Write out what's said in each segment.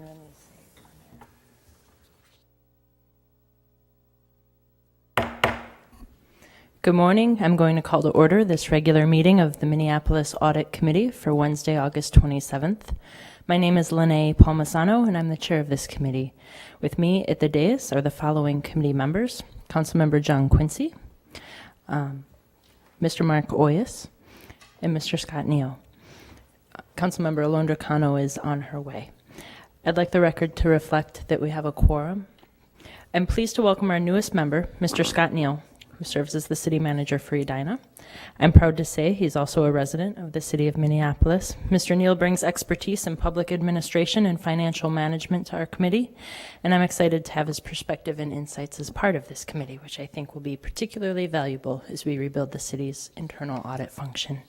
And let me see on there. Good morning. I'm going to call to order this regular meeting of the Minneapolis Audit Committee for Wednesday, August 27th. My name is Lene Palmisano, and I'm the chair of this committee. With me at the dais are the following committee members: Councilmember John Quincy, Mr. Mark Oyes, and Mr. Scott Neal. Councilmember Alondra Cano is on her way. I'd like the record to reflect that we have a quorum. I'm pleased to welcome our newest member, Mr. Scott Neal, who serves as the city manager for Edina. I'm proud to say he's also a resident of the city of Minneapolis. Mr. Neal brings expertise in public administration and financial management to our committee, and I'm excited to have his perspective and insights as part of this committee, which I think will be particularly valuable as we rebuild the city's internal audit function.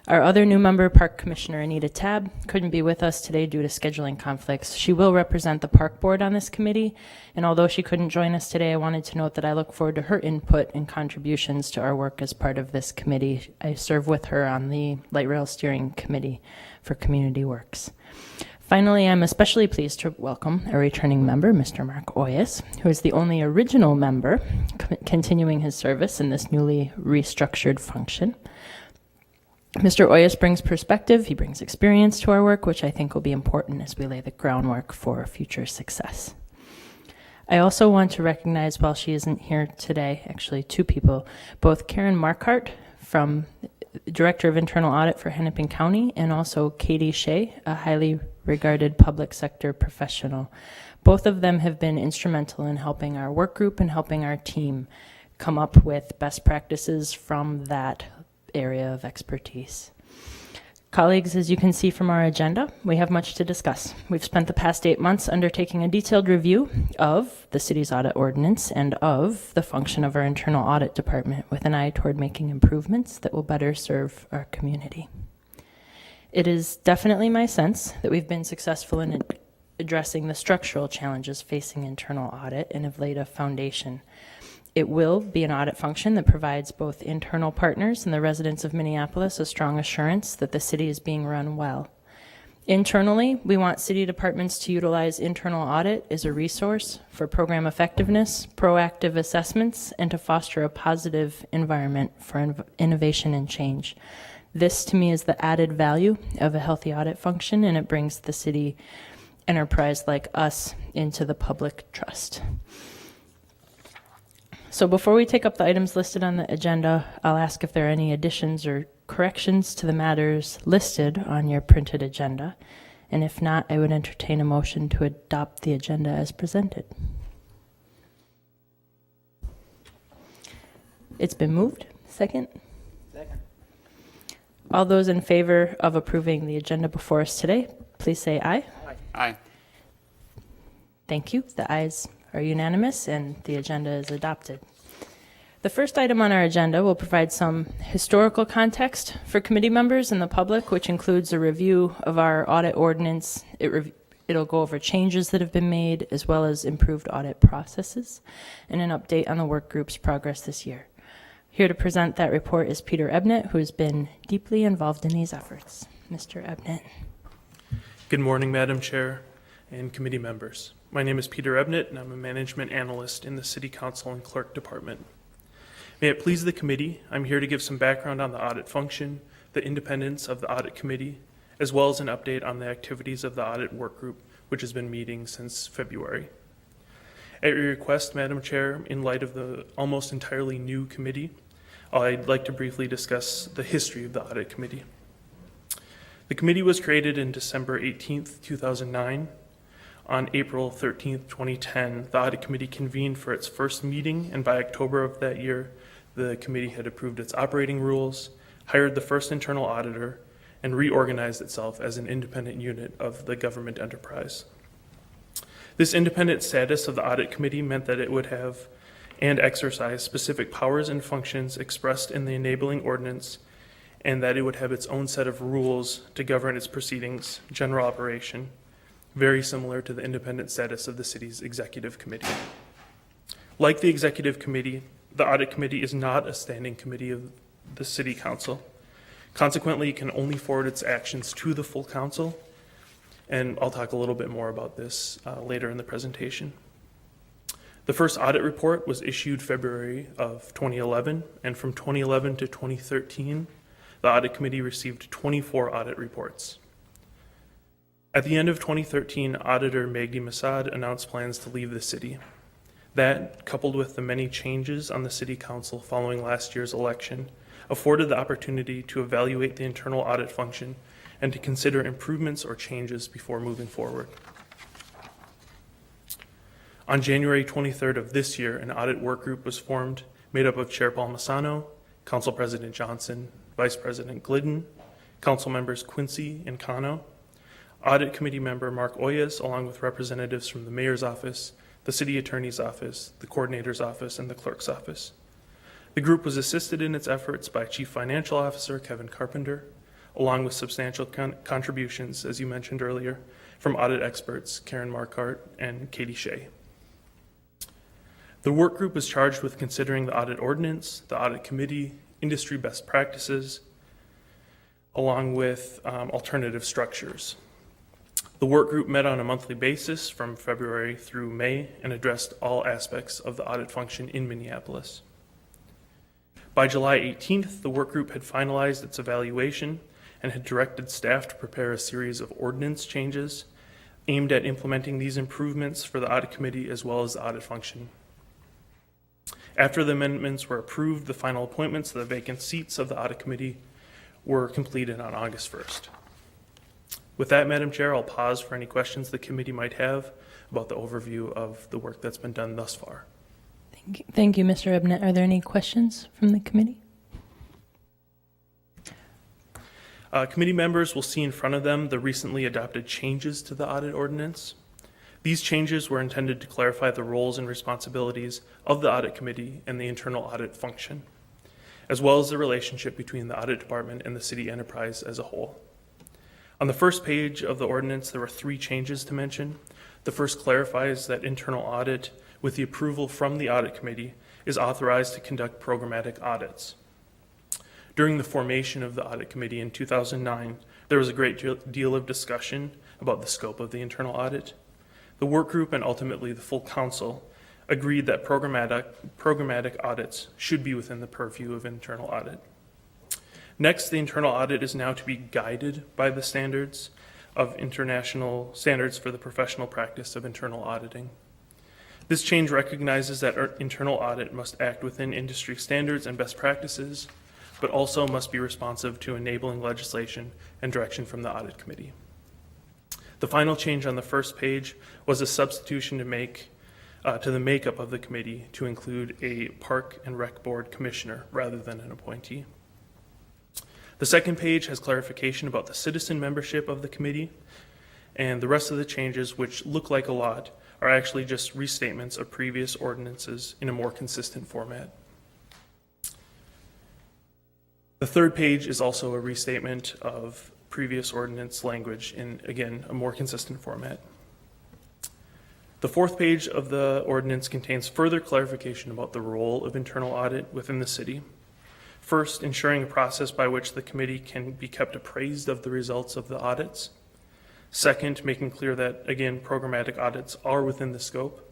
Our other new member, Park Commissioner Anita Tabb, couldn't be with us today due to scheduling conflicts. She will represent the Park Board on this committee, and although she couldn't join us today, I wanted to note that I look forward to her input and contributions to our work as part of this committee. I serve with her on the Light Rail Steering Committee for Community Works. Finally, I'm especially pleased to welcome a returning member, Mr. Mark Oyes, who is the only original member continuing his service in this newly restructured function. Mr. Oyes brings perspective, he brings experience to our work, which I think will be important as we lay the groundwork for future success. I also want to recognize, while she isn't here today, actually two people, both Karen Markhart, from Director of Internal Audit for Hennepin County, and also Katie Shea, a highly regarded public sector professional. Both of them have been instrumental in helping our work group and helping our team come up with best practices from that area of expertise. Colleagues, as you can see from our agenda, we have much to discuss. We've spent the past 8 months undertaking a detailed review of the city's audit ordinance and of the function of our internal audit department with an eye toward making improvements that will better serve our community. It is definitely my sense that we've been successful in addressing the structural challenges facing internal audit and have laid a foundation. It will be an audit function that provides both internal partners and the residents of Minneapolis a strong assurance that the city is being run well. Internally, we want city departments to utilize internal audit as a resource for program effectiveness, proactive assessments, and to foster a positive environment for innovation and change. This, to me, is the added value of a healthy audit function, and it brings the city enterprise like us into the public trust. So before we take up the items listed on the agenda, I'll ask if there are any additions or corrections to the matters listed on your printed agenda. And if not, I would entertain a motion to adopt the agenda as presented. It's been moved. Second? Second. All those in favor of approving the agenda before us today, please say aye. Aye. Aye. Thank you. The ayes are unanimous and the agenda is adopted. The first item on our agenda will provide some historical context for committee members and the public, which includes a review of our audit ordinance. It'll go over changes that have been made, as well as improved audit processes, and an update on the work group's progress this year. Here to present that report is Peter Ebnett, who has been deeply involved in these efforts. Mr. Ebnett. Good morning, Madam Chair and committee members. My name is Peter Ebnett, and I'm a management analyst in the City Council and Clerk Department. May it please the committee, I'm here to give some background on the audit function, the independence of the audit committee, as well as an update on the activities of the audit work group, which has been meeting since February. At your request, Madam Chair, in light of the almost entirely new committee, I'd like to briefly discuss the history of the audit committee. The committee was created in December 18th, 2009. On April 13th, 2010, the Audit Committee convened for its first meeting, and by October of that year, the committee had approved its operating rules, hired the first internal auditor, and reorganized itself as an independent unit of the government enterprise. This independent status of the Audit Committee meant that it would have and exercise specific powers and functions expressed in the enabling ordinance, and that it would have its own set of rules to govern its proceedings, general operation, very similar to the independent status of the city's executive committee. Like the executive committee, the audit committee is not a standing committee of the city council. Consequently, it can only forward its actions to the full council, and I'll talk a little bit more about this later in the presentation. The first audit report was issued February of 2011, and from 2011 to 2013, the Audit Committee received 24 audit reports. At the end of 2013, Auditor Magdi Masad announced plans to leave the city. That, coupled with the many changes on the City Council following last year's election, afforded the opportunity to evaluate the internal audit function and to consider improvements or changes before moving forward. On January 23rd of this year, an audit work group was formed made up of Chair Palmisano, Council President Johnson, Vice President Glidden, Council members Quincy and Cano, Audit Committee member Mark Oyas, along with representatives from the Mayor's Office, the City Attorney's Office, the Coordinator's Office, and the Clerk's Office. The group was assisted in its efforts by Chief Financial Officer Kevin Carpenter, along with substantial contributions, as you mentioned earlier, from audit experts Karen Markart and Katie Shea. The work group was charged with considering the audit ordinance, the audit committee, industry best practices, along with alternative structures. The work group met on a monthly basis from February through May and addressed all aspects of the audit function in Minneapolis. By July 18th, the work group had finalized its evaluation and had directed staff to prepare a series of ordinance changes aimed at implementing these improvements for the audit committee as well as the audit function. After the amendments were approved, the final appointments to the vacant seats of the audit committee were completed on August 1st. With that, Madam Chair, I'll pause for any questions the committee might have about the overview of the work that's been done thus far. Thank you, Mr. Ebnett. Are there any questions from the committee? Committee members will see in front of them the recently adopted changes to the audit ordinance. These changes were intended to clarify the roles and responsibilities of the audit committee and the internal audit function, as well as the relationship between the audit department and the city enterprise as a whole. On the first page of the ordinance, there were 3 changes to mention. The first clarifies that internal audit, with the approval from the audit committee, is authorized to conduct programmatic audits. During the formation of the audit committee in 2009, there was a great deal of discussion about the scope of the internal audit. The work group and ultimately the full council agreed that programmatic audits should be within the purview of internal audit. Next, the internal audit is now to be guided by the standards of international standards for the professional practice of internal auditing. This change recognizes that our internal audit must act within industry standards and best practices, but also must be responsive to enabling legislation and direction from the audit committee. The final change on the first page was a substitution to the makeup of the committee to include a Park and Rec Board commissioner rather than an appointee. The second page has clarification about the citizen membership of the committee, and the rest of the changes, which look like a lot, are actually just restatements of previous ordinances in a more consistent format. The third page is also a restatement of previous ordinance language in, again, a more consistent format. The fourth page of the ordinance contains further clarification about the role of internal audit within the city. First, ensuring a process by which the committee can be kept appraised of the results of the audits. Second, making clear that, again, programmatic audits are within the scope,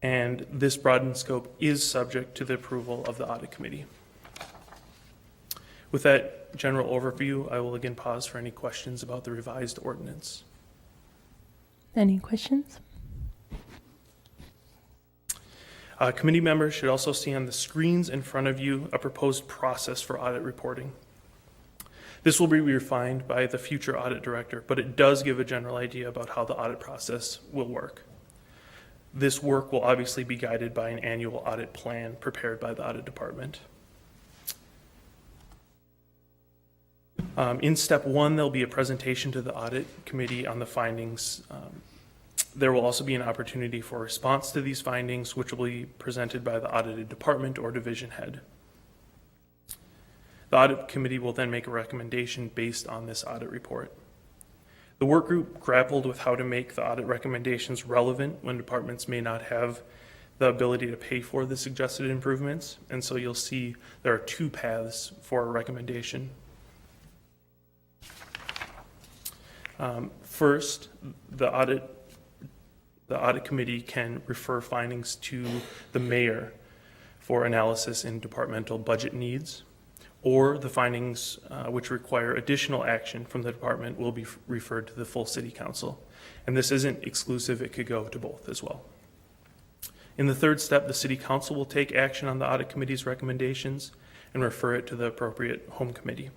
and this broadened scope is subject to the approval of the audit committee. With that general overview, I will again pause for any questions about the revised ordinance. Any questions? Committee members should also see on the screens in front of you a proposed process for audit reporting. This will be refined by the future audit director, but it does give a general idea about how the audit process will work. This work will obviously be guided by an annual audit plan prepared by the audit department. In step 1, there'll be a presentation to the audit committee on the findings. There will also be an opportunity for response to these findings, which will be presented by the audited department or division head. The audit committee will then make a recommendation based on this audit report. The work group grappled with how to make the audit recommendations relevant when departments may not have the ability to pay for the suggested improvements, and so you'll see there are 2 paths for a recommendation. First, the audit committee can refer findings to the mayor for analysis in departmental budget needs, or the findings which require additional action from the department will be referred to the full city council. And this isn't exclusive, it could go to both as well. In the third step, the city council will take action on the audit committee's recommendations and refer it to the appropriate home committee.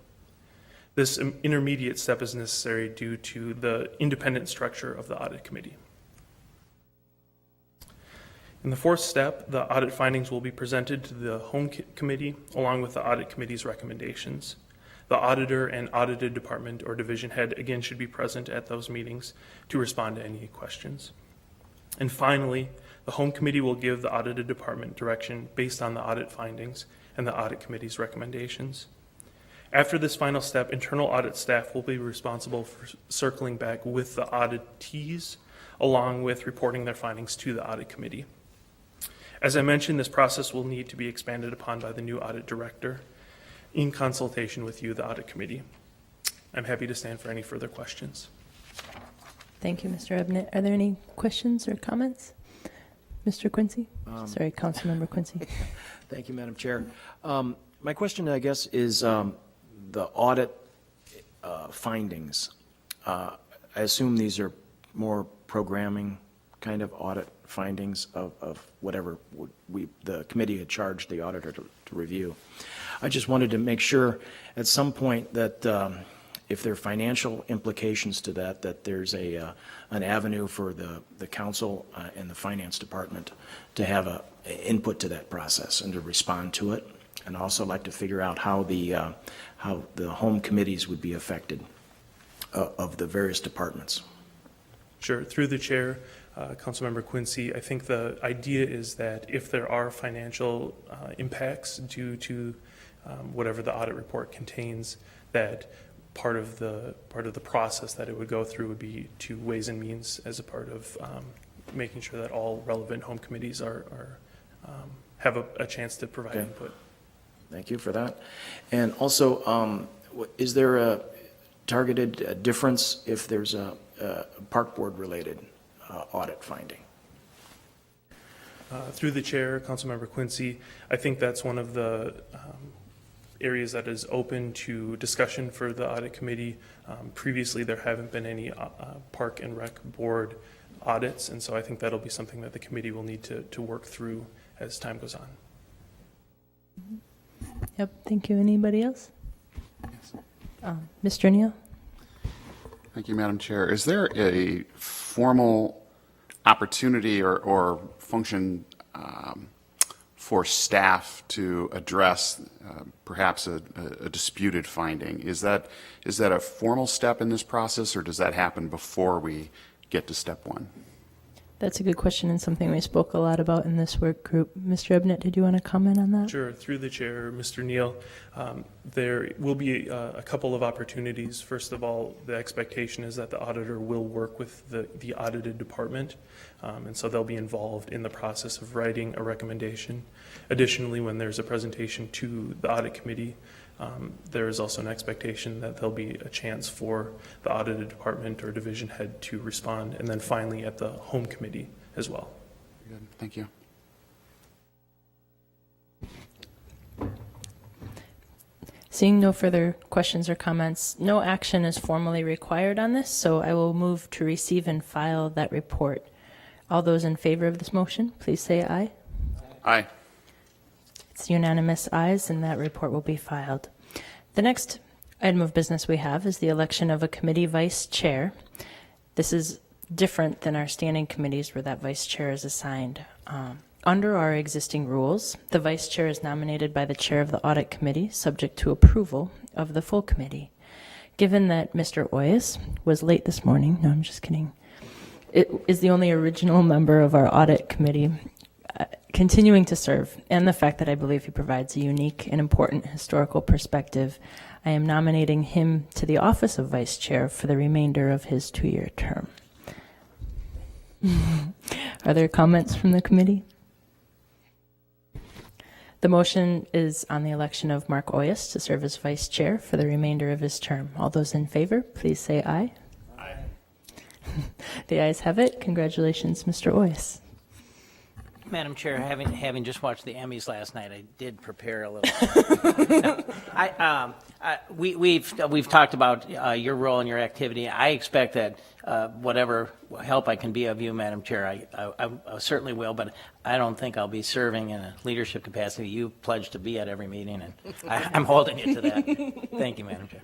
This intermediate step is necessary due to the independent structure of the audit committee. In the fourth step, the audit findings will be presented to the home committee along with the audit committee's recommendations. The auditor and audited department or division head again should be present at those meetings to respond to any questions. And finally, the home committee will give the audited department direction based on the audit findings and the audit committee's recommendations. After this final step, internal audit staff will be responsible for circling back with the auditees along with reporting their findings to the audit committee. As I mentioned, this process will need to be expanded upon by the new audit director in consultation with you, the audit committee. I'm happy to stand for any further questions. Thank you, Mr. Ebnett. Are there any questions or comments? Mr. Quincy? Sorry, Councilmember Quincy. Thank you, Madam Chair. My question, I guess, is the audit findings. I assume these are more programming kind of audit findings of whatever the committee had charged the auditor to review. I just wanted to make sure at some point that if there are financial implications to that there's an avenue for the council and the finance department to have a input to that process and to respond to it. And also like to figure out how the home committees would be affected of the various departments. Sure. Through the chair, Councilmember Quincy, I think the idea is that if there are financial impacts due to whatever the audit report contains, that part of the process that it would go through would be to Ways and Means as a part of making sure that all relevant home committees have a chance to provide input. Thank you for that. And also, is there a targeted difference if there's a park board related audit finding? Through the chair, Councilmember Quincy, I think that's one of the areas that is open to discussion for the audit committee. Previously, there haven't been any park and rec board audits, and so I think that'll be something that the committee will need to work through as time goes on. Yep, thank you. Anybody else? Yes. Mr. Neal? Thank you, Madam Chair. Is there a formal opportunity or function for staff to address perhaps a disputed finding? Is that a formal step in this process, or does that happen before we get to step one? That's a good question and something we spoke a lot about in this work group. Mr. Ebnett, did you want to comment on that? Sure. Through the chair, Mr. Neal, there will be a couple of opportunities. First of all, the expectation is that the auditor will work with the audited department, and so they'll be involved in the process of writing a recommendation. Additionally, when there's a presentation to the audit committee, there is also an expectation that there'll be a chance for the audited department or division head to respond, and then finally at the home committee as well. Good. Thank you. Seeing no further questions or comments, no action is formally required on this, so I will move to receive and file that report. All those in favor of this motion, please say aye. Aye. It's unanimous ayes, and that report will be filed. The next item of business we have is the election of a committee vice chair. This is different than our standing committees where that vice chair is assigned. Under our existing rules, the vice chair is nominated by the chair of the audit committee, subject to approval of the full committee. Given that Mr. Oyas was late this morning, no, I'm just kidding, it is the only original member of our audit committee continuing to serve, and the fact that I believe he provides a unique and important historical perspective, I am nominating him to the office of vice chair for the remainder of his 2-year term. Are there comments from the committee? The motion is on the election of Mark Oyas to serve as vice chair for the remainder of his term. All those in favor, please say aye. Aye. The ayes have it. Congratulations, Mr. Oyce. Madam Chair, having just watched the Emmys last night, I did prepare a little. We've talked about your role and your activity. I expect that whatever help I can be of you, Madam Chair, I certainly will, but I don't think I'll be serving in a leadership capacity. You pledged to be at every meeting, and I'm holding you to that. Thank you, Madam Chair.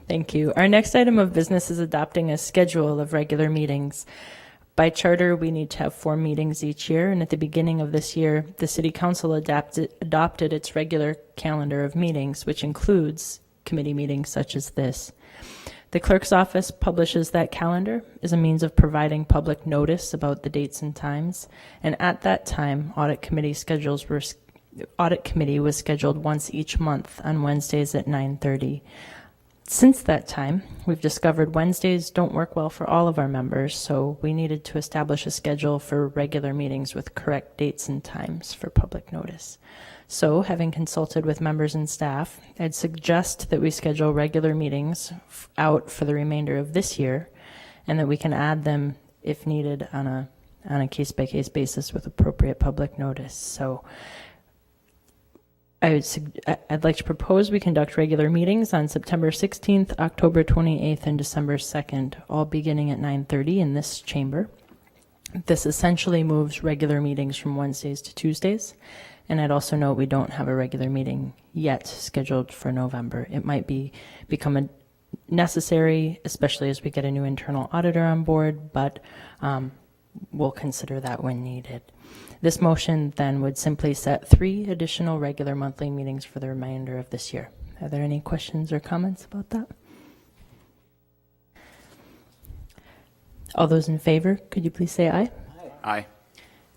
Thank you. Our next item of business is adopting a schedule of regular meetings. By charter, we need to have 4 meetings each year, and at the beginning of this year, the City Council adopted its regular calendar of meetings, which includes committee meetings such as this. The clerk's office publishes that calendar as a means of providing public notice about the dates and times, and at that time, Audit Committee was scheduled once each month on Wednesdays at 9:30. Since that time, we've discovered Wednesdays don't work well for all of our members, so we needed to establish a schedule for regular meetings with correct dates and times for public notice. So, having consulted with members and staff, I'd suggest that we schedule regular meetings out for the remainder of this year, and that we can add them if needed on a case-by-case basis with appropriate public notice. So, I'd like to propose we conduct regular meetings on September 16th, October 28th, and December 2nd, all beginning at 9:30 in this chamber. This essentially moves regular meetings from Wednesdays to Tuesdays, and I'd also note we don't have a regular meeting yet scheduled for November. It might become necessary, especially as we get a new internal auditor on board, but we'll consider that when needed. This motion then would simply set 3 additional regular monthly meetings for the remainder of this year. Are there any questions or comments about that? All those in favor, could you please say aye? Aye.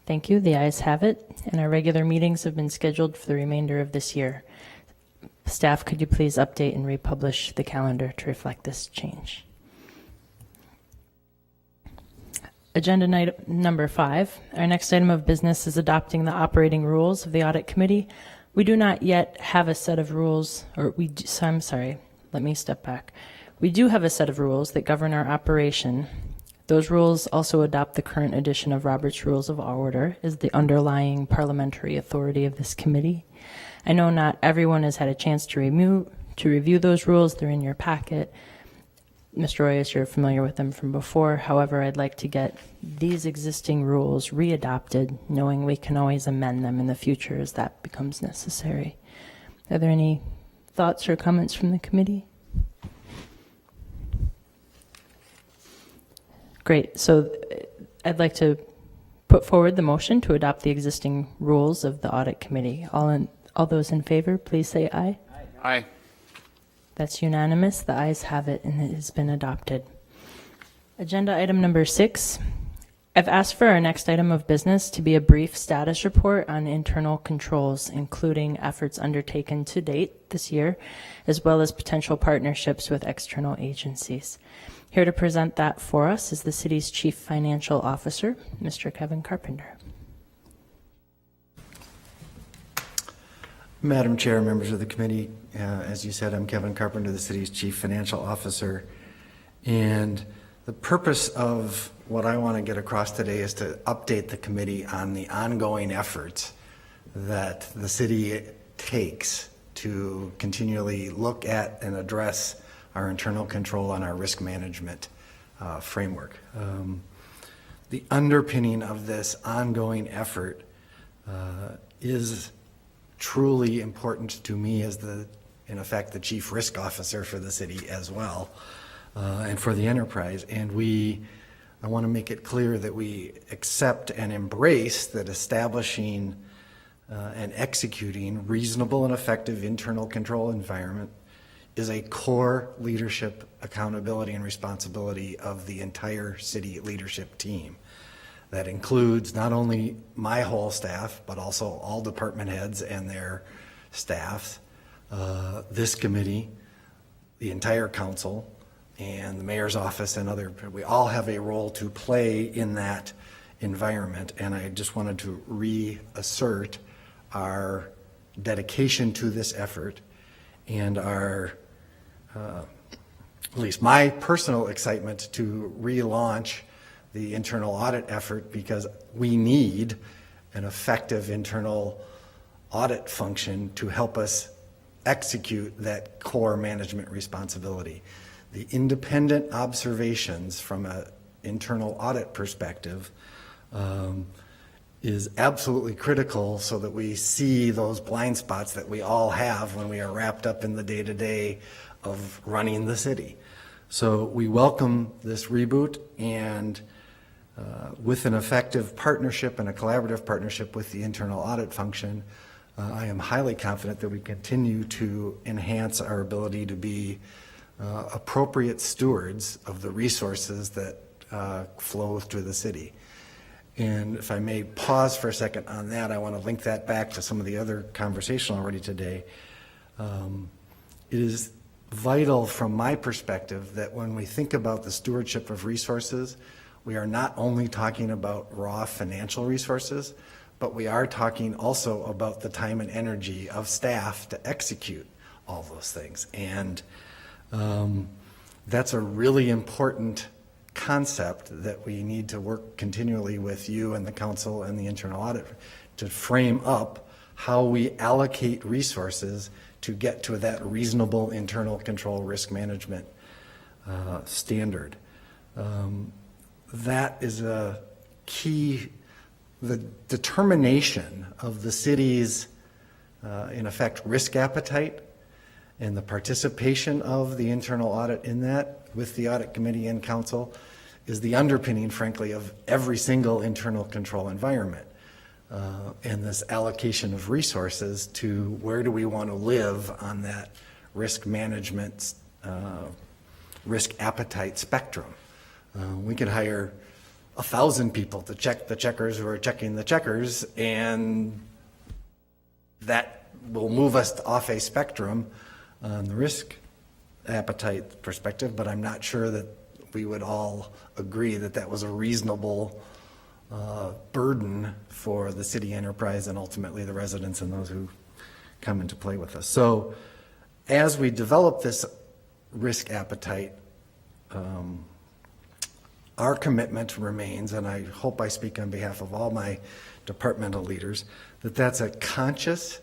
Thank you. The ayes have it, and our regular meetings have been scheduled for the remainder of this year. Staff, could you please update and republish the calendar to reflect this change? Agenda item number 5. Our next item of business is adopting the operating rules of the Audit Committee. We do not yet have a set of rules, I'm sorry, let me step back. We do have a set of rules that govern our operation. Those rules also adopt the current edition of Robert's Rules of Order as the underlying parliamentary authority of this committee. I know not everyone has had a chance to review those rules. They're in your packet. Mr. Royas, you're familiar with them from before. However, I'd like to get these existing rules readopted, knowing we can always amend them in the future as that becomes necessary. Are there any thoughts or comments from the committee? Great. So I'd like to put forward the motion to adopt the existing rules of the Audit Committee. All those in favor, please say aye. Aye. That's unanimous. The ayes have it, and it has been adopted. Agenda item number 6. I've asked for our next item of business to be a brief status report on internal controls, including efforts undertaken to date this year, as well as potential partnerships with external agencies. Here to present that for us is the city's Chief Financial Officer, Mr. Kevin Carpenter. Madam Chair, members of the committee, as you said, I'm Kevin Carpenter, the city's Chief Financial Officer. And the purpose of what I want to get across today is to update the committee on the ongoing efforts that the city takes to continually look at and address our internal control and our risk management framework. The underpinning of this ongoing effort is truly important to me as in effect, the chief risk officer for the city as well, and for the enterprise. And I want to make it clear that we accept and embrace that establishing and executing reasonable and effective internal control environment is a core leadership accountability and responsibility of the entire city leadership team. That includes not only my whole staff, but also all department heads and their staffs, this committee, the entire council, and the mayor's office and we all have a role to play in that environment. And I just wanted to reassert our dedication to this effort and our at least my personal excitement to relaunch the internal audit effort, because we need an effective internal audit function to help us execute that core management responsibility. The independent observations from an internal audit perspective is absolutely critical so that we see those blind spots that we all have when we are wrapped up in the day-to-day of running the city. So we welcome this reboot, and with an effective partnership and a collaborative partnership with the internal audit function, I am highly confident that we continue to enhance our ability to be appropriate stewards of the resources that flow through the city. And if I may pause for a second on that, I want to link that back to some of the other conversation already today. It is vital from my perspective that when we think about the stewardship of resources, we are not only talking about raw financial resources, but we are talking also about the time and energy of staff to execute all those things. And that's a really important concept that we need to work continually with you and the council and the internal audit to frame up how we allocate resources to get to that reasonable internal control risk management standard. That is a key, the determination of the city's, in effect, risk appetite and the participation of the internal audit in that with the audit committee and council is the underpinning, frankly, of every single internal control environment. And this allocation of resources to where do we want to live on that risk management, risk appetite spectrum. We could hire 1,000 people to check the checkers who are checking the checkers, and that will move us off a spectrum on the risk appetite perspective, but I'm not sure that we would all agree that that was a reasonable burden for the city enterprise and ultimately the residents and those who come into play with us. So as we develop this risk appetite, our commitment remains, and I hope I speak on behalf of all my departmental leaders, that that's a conscious,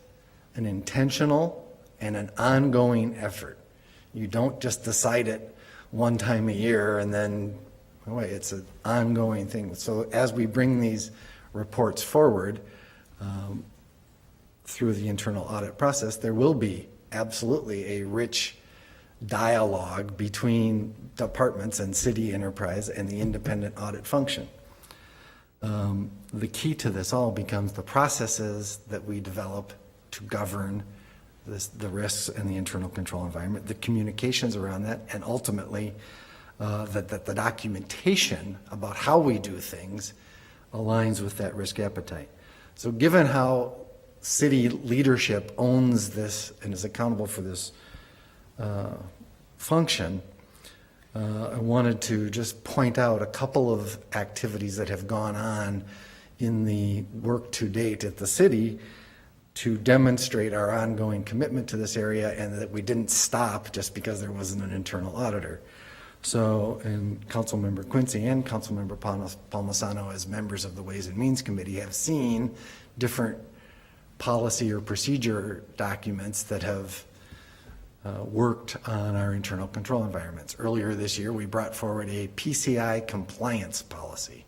an intentional, and an ongoing effort. You don't just decide it one time a year and then, oh wait, it's an ongoing thing. So as we bring these reports forward through the internal audit process, there will be absolutely a rich dialogue between departments and city enterprise and the independent audit function. The key to this all becomes the processes that we develop to govern the risks and the internal control environment, the communications around that, and ultimately that the documentation about how we do things aligns with that risk appetite. So given how city leadership owns this and is accountable for this function, I wanted to just point out a couple of activities that have gone on in the work to date at the city to demonstrate our ongoing commitment to this area and that we didn't stop just because there wasn't an internal auditor. So, and Councilmember Quincy and Councilmember Palmisano, as members of the Ways and Means Committee, have seen different policy or procedure documents that have worked on our internal control environments. Earlier this year, we brought forward a PCI compliance policy.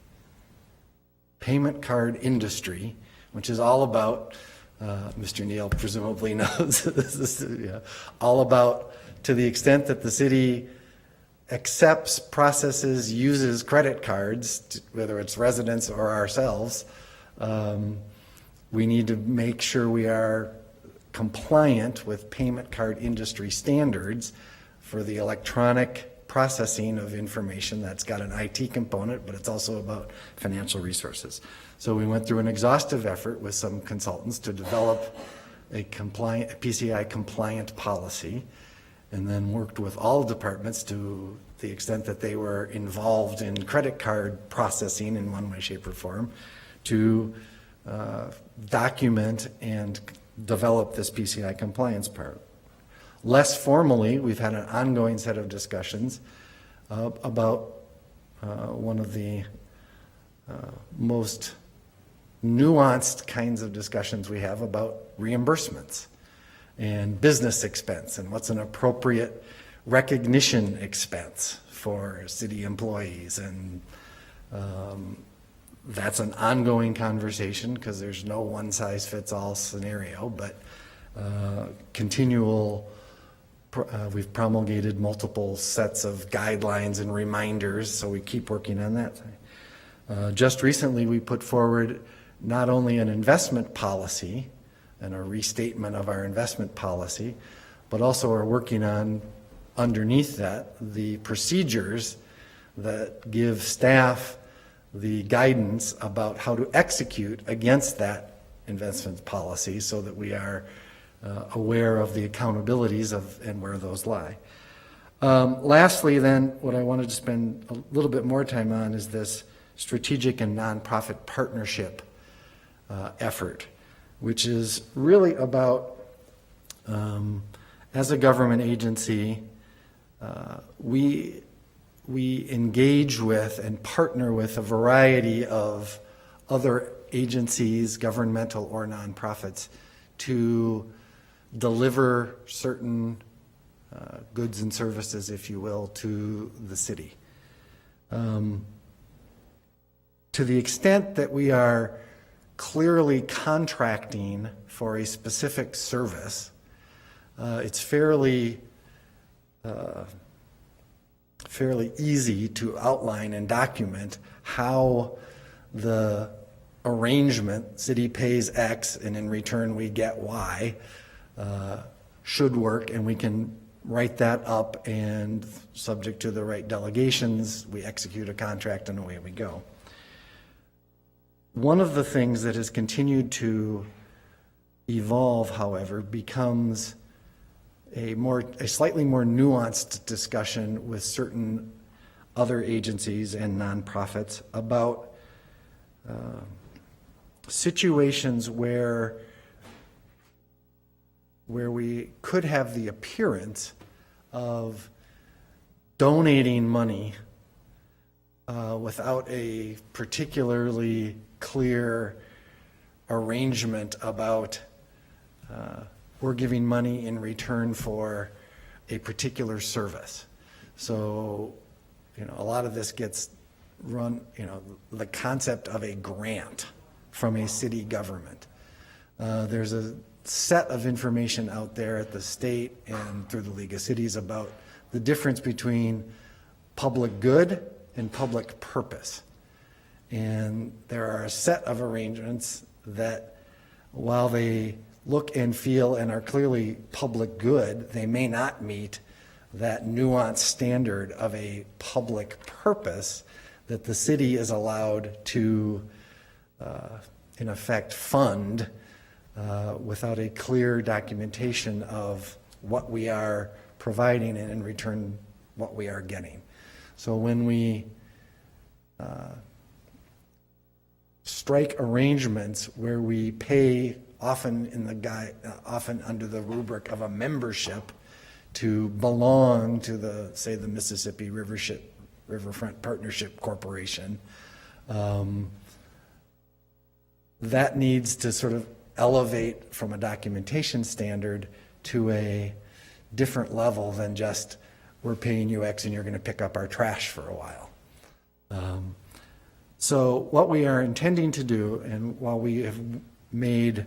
Payment card industry, which is all about, Mr. Neal presumably knows, this is all about, to the extent that the city accepts, processes, uses credit cards, whether it's residents or ourselves, we need to make sure we are compliant with payment card industry standards for the electronic processing of information. That's got an IT component, but it's also about financial resources. So we went through an exhaustive effort with some consultants to develop a PCI compliant policy, and then worked with all departments to the extent that they were involved in credit card processing in one way, shape, or form to document and develop this PCI compliance part. Less formally, we've had an ongoing set of discussions about one of the most nuanced kinds of discussions we have about reimbursements and business expense and what's an appropriate recognition expense for city employees. And that's an ongoing conversation because there's no one-size-fits-all scenario, but we've promulgated multiple sets of guidelines and reminders, so we keep working on that. Just recently, we put forward not only an investment policy and a restatement of our investment policy, but also are working on, underneath that, the procedures that give staff the guidance about how to execute against that investment policy so that we are aware of the accountabilities and where those lie. Lastly, then, what I wanted to spend a little bit more time on is this strategic and nonprofit partnership effort, which is really about, as a government agency, we engage with and partner with a variety of other agencies, governmental or nonprofits, to deliver certain goods and services, if you will, to the city. To the extent that we are clearly contracting for a specific service, it's fairly easy to outline and document how the arrangement, city pays X and in return we get Y, should work, and we can write that up, and subject to the right delegations, we execute a contract and away we go. One of the things that has continued to evolve, however, becomes a slightly more nuanced discussion with certain other agencies and nonprofits about situations where we could have the appearance of donating money without a particularly clear arrangement about we're giving money in return for a particular service. So, a lot of this gets run, the concept of a grant from a city government. There's a set of information out there at the state and through the League of Cities about the difference between public good and public purpose. And there are a set of arrangements that, while they look and feel and are clearly public good, they may not meet that nuanced standard of a public purpose that the city is allowed to, in effect, fund without a clear documentation of what we are providing and in return what we are getting. So when we strike arrangements where we pay often under the rubric of a membership to belong to the Mississippi Riverfront Partnership Corporation, that needs to sort of elevate from a documentation standard to a different level than just we're paying you X and you're going to pick up our trash for a while. So what we are intending to do, and while we have made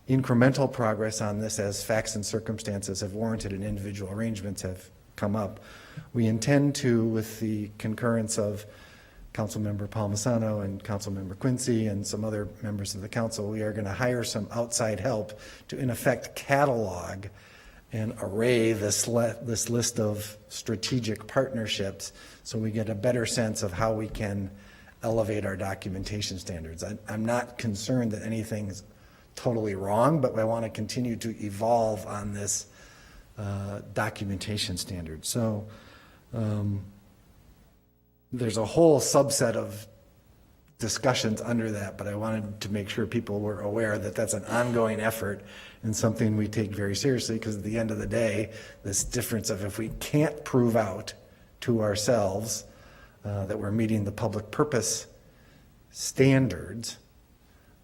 incremental progress on this as facts and circumstances have warranted and individual arrangements have come up, we intend to, with the concurrence of Councilmember Palmisano and Councilmember Quincy and some other members of the council, we are going to hire some outside help to, in effect, catalog and array this list of strategic partnerships so we get a better sense of how we can elevate our documentation standards. I'm not concerned that anything's totally wrong, but I want to continue to evolve on this documentation standard. So there's a whole subset of discussions under that, but I wanted to make sure people were aware that that's an ongoing effort and something we take very seriously, because at the end of the day, this difference of if we can't prove out to ourselves that we're meeting the public purpose standards,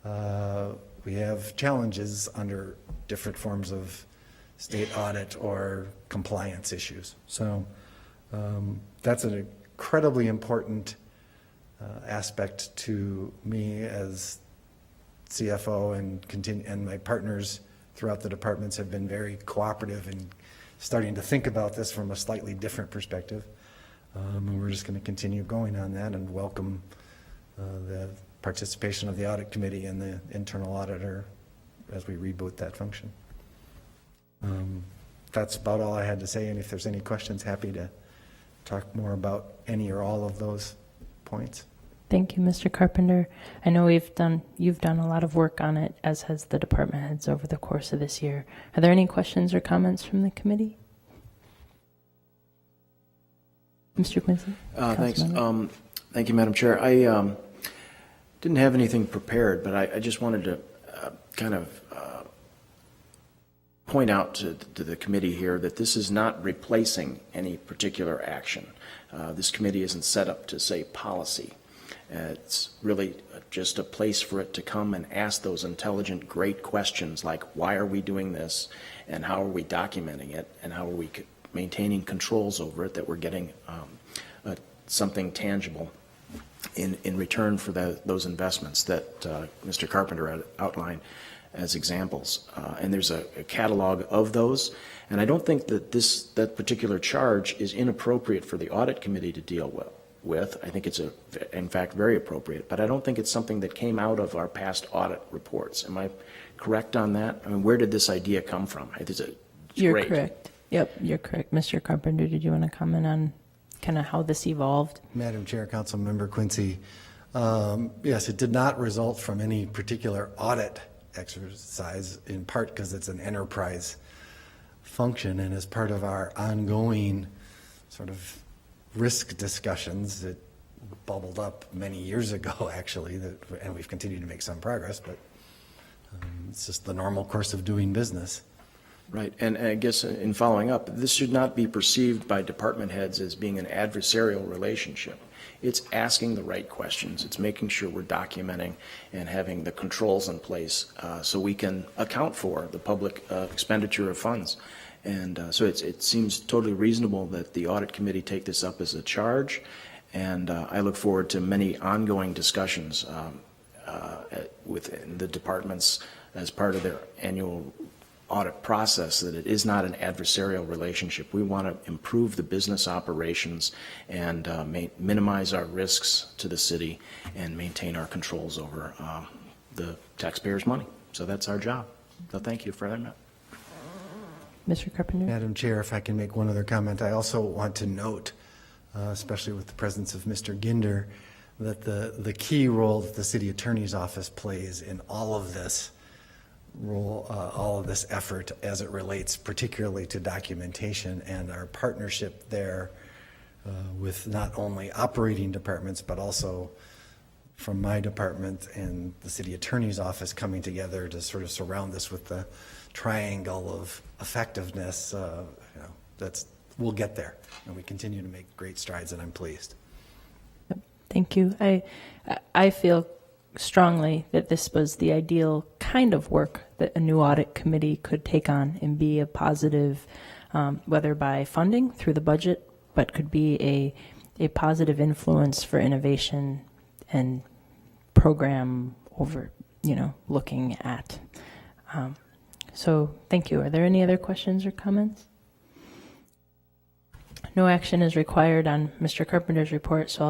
we have challenges under different forms of state audit or compliance issues. So that's an incredibly important aspect to me as CFO, and my partners throughout the departments have been very cooperative in starting to think about this from a slightly different perspective. And we're just going to continue going on that and welcome the participation of the audit committee and the internal auditor as we reboot that function. That's about all I had to say, and if there's any questions, happy to talk more about any or all of those points. Thank you, Mr. Carpenter. I know you've done a lot of work on it, as has the department heads over the course of this year. Are there any questions or comments from the committee? Mr. Quincy? Thanks. Councilmember? Thank you, Madam Chair. I didn't have anything prepared, but I just wanted to kind of point out to the committee here that this is not replacing any particular action. This committee isn't set up to say policy. It's really just a place for it to come and ask those intelligent, great questions like, why are we doing this, and how are we documenting it, and how are we maintaining controls over it, that we're getting something tangible in return for those investments that Mr. Carpenter had outlined as examples. And there's a catalog of those, and I don't think that that particular charge is inappropriate for the audit committee to deal with. I think it's in fact very appropriate, but I don't think it's something that came out of our past audit reports. Am I correct on that? I mean, where did this idea come from? You're great. correct. Yep, you're correct. Mr. Carpenter, did you want to comment on kind of how this evolved? Madam Chair, Councilmember Quincy, yes, it did not result from any particular audit exercise, in part because it's an enterprise function, and as part of our ongoing sort of risk discussions, it bubbled up many years ago, actually, and we've continued to make some progress, but it's just the normal course of doing business. Right, and I guess in following up, this should not be perceived by department heads as being an adversarial relationship. It's asking the right questions. It's making sure we're documenting and having the controls in place so we can account for the public expenditure of funds. And so it seems totally reasonable that the audit committee take this up as a charge, and I look forward to many ongoing discussions within the departments as part of their annual audit process, that it is not an adversarial relationship. We want to improve the business operations and minimize our risks to the city and maintain our controls over the taxpayers' money. So that's our job. So thank you for that. Mr. Carpenter? Madam Chair, if I can make one other comment, I also want to note, especially with the presence of Mr. Ginder, that the key role that the city attorney's office plays in all of this effort as it relates particularly to documentation, and our partnership there with not only operating departments but also from my department and the city attorney's office coming together to sort of surround this with the triangle of effectiveness. We'll get there, and we continue to make great strides, and I'm pleased. Thank you. I feel strongly that this was the ideal kind of work that a new audit committee could take on and be a positive, whether by funding through the budget, but could be a positive influence for innovation and program over, looking at. So thank you. Are there any other questions or comments? No action is required on Mr. Carpenter's report, so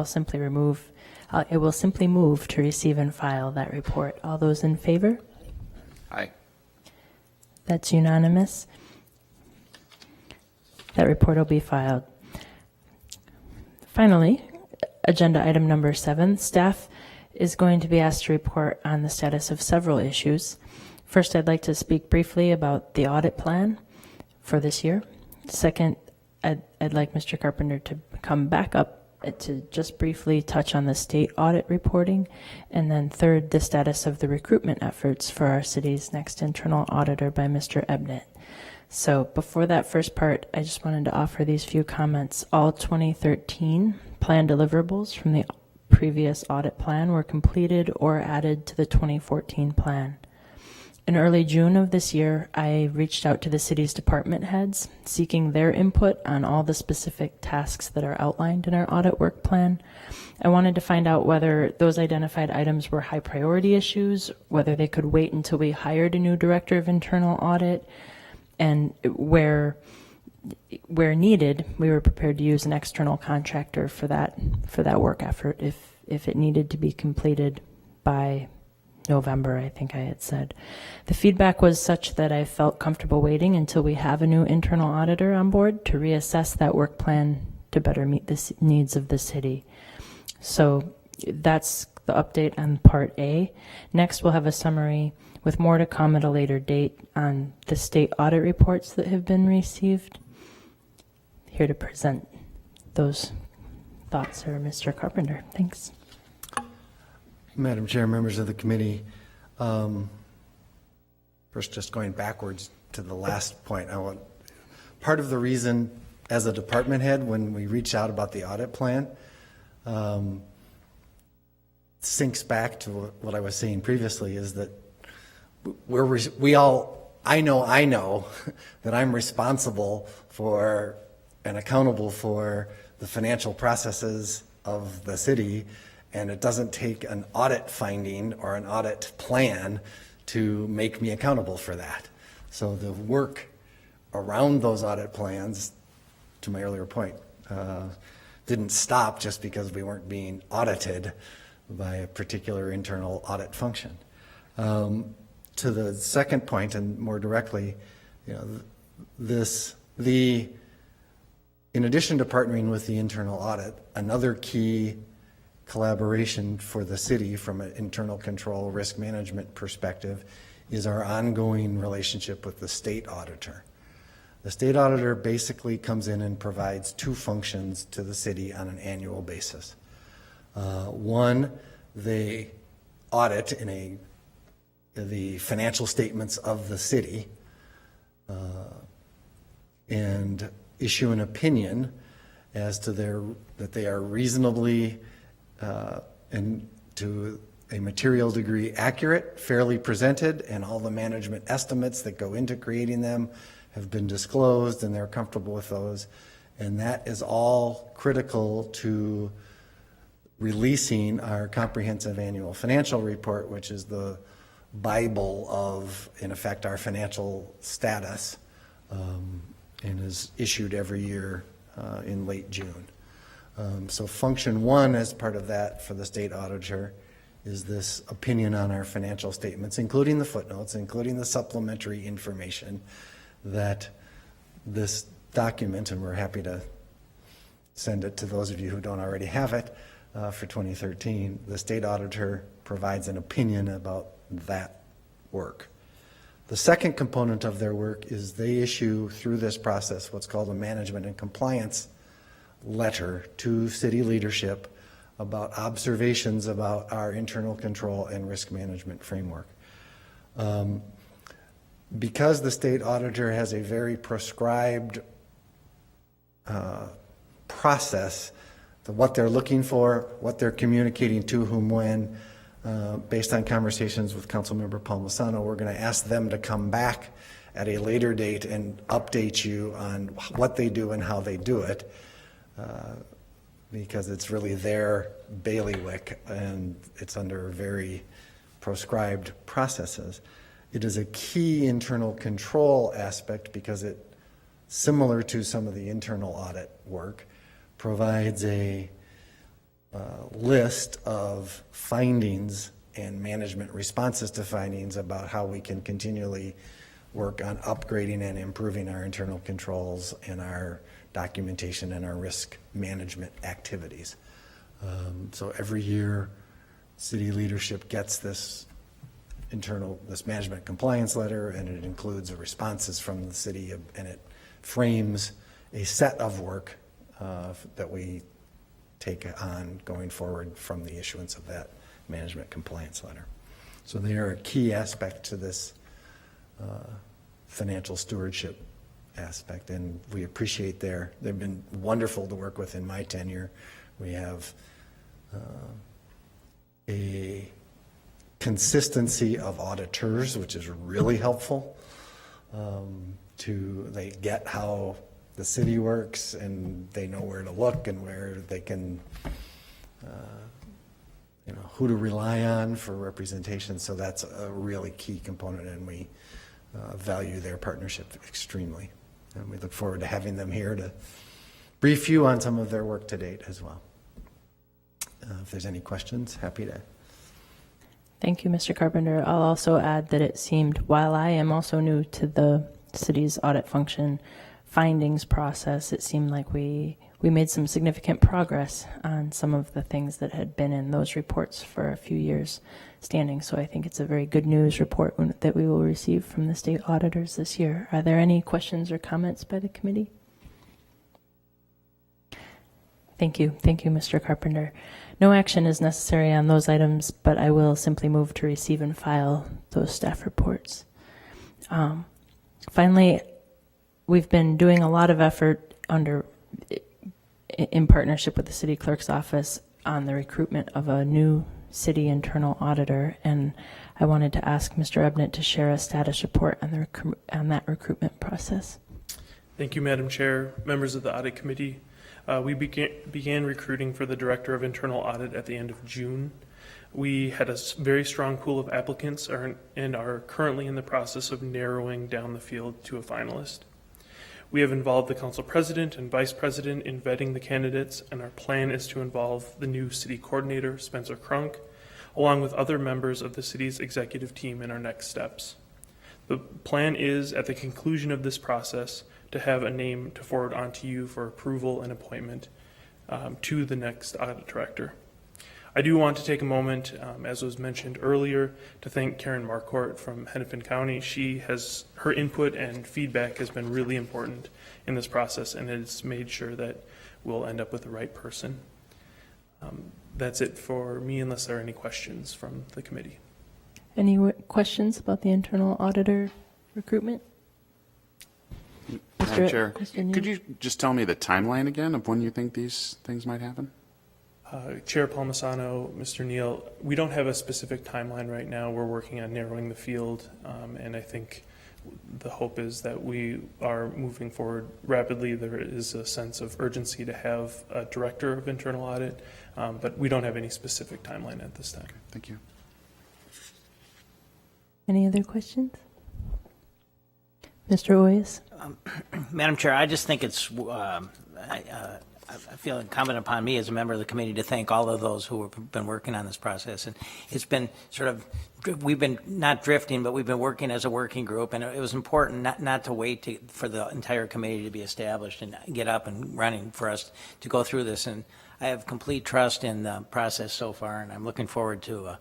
I will simply move to receive and file that report. All those in favor? Aye. That's unanimous. That report will be filed. Finally, agenda item number 7, staff is going to be asked to report on the status of several issues. First, I'd like to speak briefly about the audit plan for this year. Second, I'd like Mr. Carpenter to come back up to just briefly touch on the state audit reporting, and then third, the status of the recruitment efforts for our city's next internal auditor by Mr. Ebnett. So before that first part, I just wanted to offer these few comments. All 2013 plan deliverables from the previous audit plan were completed or added to the 2014 plan. In early June of this year, I reached out to the city's department heads, seeking their input on all the specific tasks that are outlined in our audit work plan. I wanted to find out whether those identified items were high priority issues, whether they could wait until we hired a new director of internal audit, and where needed, we were prepared to use an external contractor for that work effort if it needed to be completed by November, I think I had said. The feedback was such that I felt comfortable waiting until we have a new internal auditor on board to reassess that work plan to better meet the needs of the city. So that's the update on part A. Next, we'll have a summary with more to come at a later date on the state audit reports that have been received. Here to present those thoughts are Mr. Carpenter. Thanks. Madam Chair, members of the committee, first just going backwards to the last point, part of the reason as a department head when we reached out about the audit plan syncs back to what I was saying previously, is that I know that I'm responsible for and accountable for the financial processes of the city, and it doesn't take an audit finding or an audit plan to make me accountable for that. So the work around those audit plans, to my earlier point, didn't stop just because we weren't being audited by a particular internal audit function. To the second point, and more directly, in addition to partnering with the internal audit, another key collaboration for the city from an internal control risk management perspective is our ongoing relationship with the state auditor. The state auditor basically comes in and provides two functions to the city on an annual basis. One, they audit the financial statements of the city and issue an opinion as to that they are reasonably and to a material degree accurate, fairly presented, and all the management estimates that go into creating them have been disclosed and they're comfortable with those. And that is all critical to releasing our comprehensive annual financial report, which is the Bible of, in effect, our financial status, and is issued every year in late June. So function one as part of that for the state auditor is this opinion on our financial statements, including the footnotes, including the supplementary information that this document, and we're happy to send it to those of you who don't already have it for 2013. The state auditor provides an opinion about that work. The second component of their work is they issue through this process what's called a management and compliance letter to city leadership about observations about our internal control and risk management framework. Because the state auditor has a very prescribed process, what they're looking for, what they're communicating to whom when, based on conversations with Councilmember Palmisano, we're going to ask them to come back at a later date and update you on what they do and how they do it, because it's really their bailiwick and it's under very proscribed processes. It is a key internal control aspect because it, similar to some of the internal audit work, provides a list of findings and management responses to findings about how we can continually work on upgrading and improving our internal controls and our documentation and our risk management activities. So every year, city leadership gets this management compliance letter, and it includes the responses from the city, and it frames a set of work that we take on going forward from the issuance of that management compliance letter. So they are a key aspect to this financial stewardship aspect, and we appreciate they've been wonderful to work with in my tenure. We have a consistency of auditors, which is really helpful. They get how the city works, and they know where to look and where they can, who to rely on for representation. So that's a really key component, and we value their partnership extremely. And we look forward to having them here to brief you on some of their work to date as well. If there's any questions, happy to. Thank you, Mr. Carpenter. I'll also add that it seemed, while I am also new to the city's audit function findings process, it seemed like we made some significant progress on some of the things that had been in those reports for a few years standing. So I think it's a very good news report that we will receive from the state auditors this year. Are there any questions or comments by the committee? Thank you. Thank you, Mr. Carpenter. No action is necessary on those items, but I will simply move to receive and file those staff reports. Finally, we've been doing a lot of effort in partnership with the city clerk's office on the recruitment of a new city internal auditor, and I wanted to ask Mr. Ebnett to share a status report on that recruitment process. Thank you, Madam Chair, members of the Audit Committee. We began recruiting for the Director of Internal Audit at the end of June. We had a very strong pool of applicants and are currently in the process of narrowing down the field to a finalist. We have involved the Council President and Vice President in vetting the candidates, and our plan is to involve the new City Coordinator, Spencer Crunk, along with other members of the City's executive team in our next steps. The plan is, at the conclusion of this process, to have a name to forward on to you for approval and appointment to the next Audit Director. I do want to take a moment, as was mentioned earlier, to thank Karen Marquardt from Hennepin County. Her input and feedback has been really important in this process, and has made sure that we'll end up with the right person. That's it for me, unless there are any questions from the committee. Any questions about the internal auditor recruitment? Madam Chair, Mr. Neal? could you just tell me the timeline again of when you think these things might happen? Chair Palmisano, Mr. Neal, we don't have a specific timeline right now. We're working on narrowing the field, and I think the hope is that we are moving forward rapidly. There is a sense of urgency to have a Director of Internal Audit, but we don't have any specific timeline at this time. Thank you. Any other questions? Mr. Oyes? Madam Chair, I just think it's, I feel incumbent upon me as a member of the committee to thank all of those who have been working on this process. And it's been sort of, we've been not drifting, but we've been working as a working group. And it was important not to wait for the entire committee to be established and get up and running for us to go through this. And I have complete trust in the process so far, and I'm looking forward to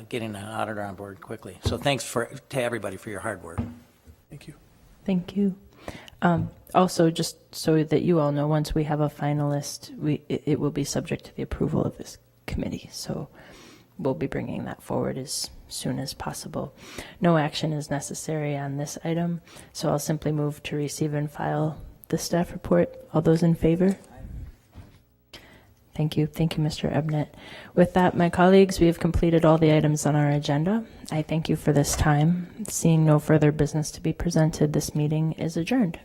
getting an auditor on board quickly. So thanks to everybody for your hard work. Thank you. Thank you. Also, just so that you all know, once we have a finalist, it will be subject to the approval of this committee. So we'll be bringing that forward as soon as possible. No action is necessary on this item, so I'll simply move to receive and file the staff report. All those in favor? Thank you. Thank you, Mr. Ebnett. With that, my colleagues, we have completed all the items on our agenda. I thank you for this time. Seeing no further business to be presented, this meeting is adjourned.